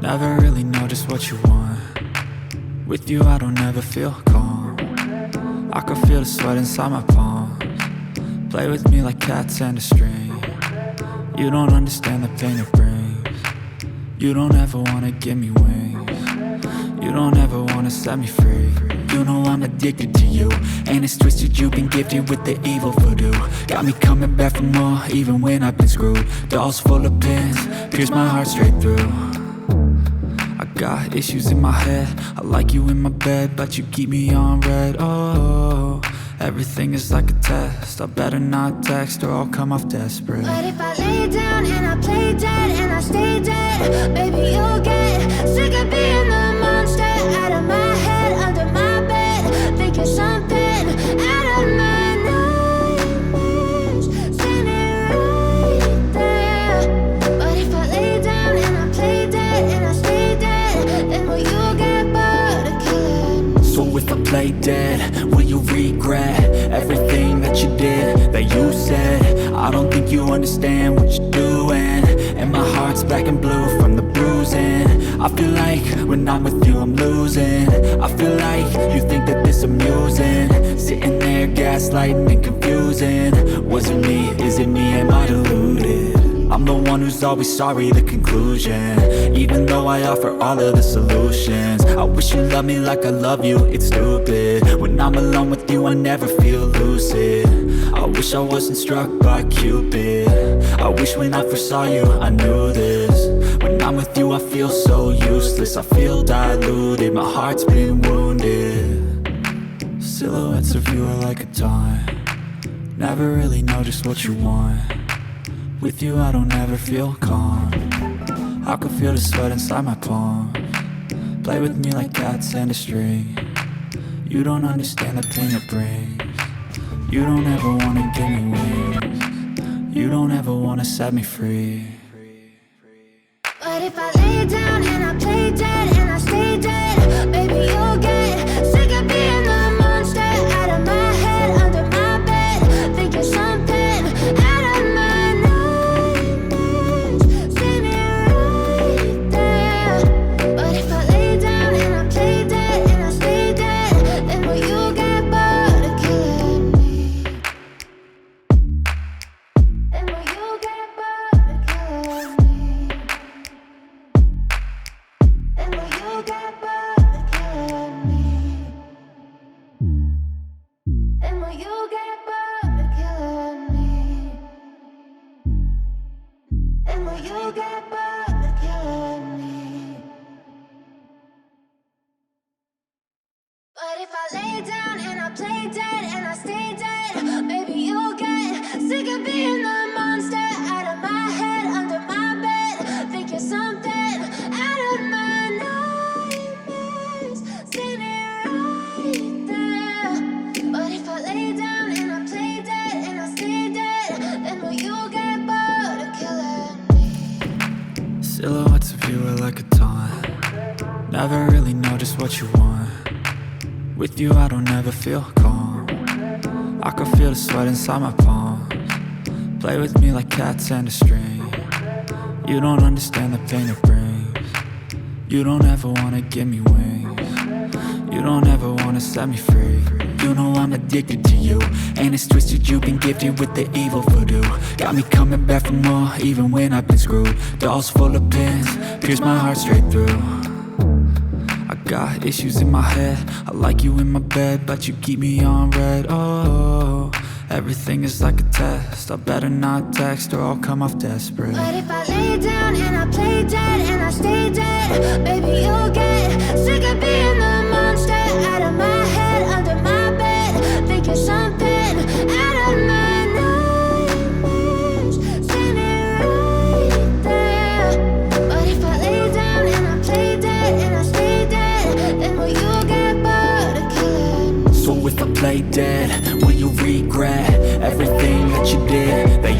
Never really know just what you want. With you I don't ever feel calm. I can feel the sweat inside my palms. Play with me like cats and a string. You don't understand the pain it brings. You don't ever wanna give me wings. You don't ever wanna set me free. You know I'm addicted to you, and it's twisted, you've been gifted with the evil voodoo. Got me coming back for more, even when I've been screwed. Dolls full of pins, pierce my heart straight through. I got issues in my head, I like you in my bed, but you keep me on red. Oh, everything is like a test, I better not text or I'll come off desperate. But if I lay down and I play dead and I stay dead, baby you'll get sick of being the monster out of my head, under my bed, thinking something out of my nightmares, standing right there. But if I lay down and I play dead and I stay dead, then will you get bored of killing me? So if I play dead, will you regret everything that you did, that you said? I don't think you understand what you're doing, and my heart's black and blue from the bruising. I feel like when I'm with you I'm losing. I feel like you think that this amusing, sitting there gaslighting and confusing. Was it me? Is it me? Am I deluded? I'm the one who's always sorry, the conclusion, even though I offer all of the solutions. I wish you loved me like I love you, it's stupid. When I'm alone with you I never feel lucid. I wish I wasn't struck by Cupid. I wish when I first saw you I knew this. When I'm with you I feel so useless, I feel diluted, my heart's been wounded. Silhouettes of you are like a taunt. Never really know just what you want. With you I don't ever feel calm. I can feel the sweat inside my palms. Play with me like cats and a string. You don't understand the pain it brings. You don't ever wanna give me wings. You don't ever wanna set me free. But if I lay down and I play dead and I stay dead, baby you'll get sick of being the monster out of my head, under my bed, thinking something out of my nightmares, standing right there. But if I lay down and I play dead and I stay dead, then will you get bored of killing me? Then will you get bored of killing me? And will you get bored of killing me? And will you get bored of killing me? And will you get bored of killing me? But if I lay down and I play dead and I stay dead, baby you'll get sick of being the monster out of my head, under my bed, thinking something out of my nightmares, standing right there. But if I lay down and I play dead and I stay dead, then will you get bored of killing me? Silhouettes of you are like a taunt. Never really know just what you want. With you I don't ever feel calm. I can feel the sweat inside my palms. Play with me like cats and a string. You don't understand the pain it brings. You don't ever wanna give me wings. You don't ever wanna set me free. You know I'm addicted to you, and it's twisted, you've been gifted with the evil voodoo. Got me coming back for more, even when I've been screwed. Dolls full of pins, pierce my heart straight through. I got issues in my head, I like you in my bed, but you keep me on red. Oh, everything is like a test, I better not text or I'll come off desperate. But if I lay down and I play dead and I stay dead, baby you'll get sick of being the monster out of my head, under my bed, thinking something out of my nightmares, standing right there. But if I lay down and I play dead and I stay dead, then will you get bored of killing me? So if I play dead, will you regret everything that you did, that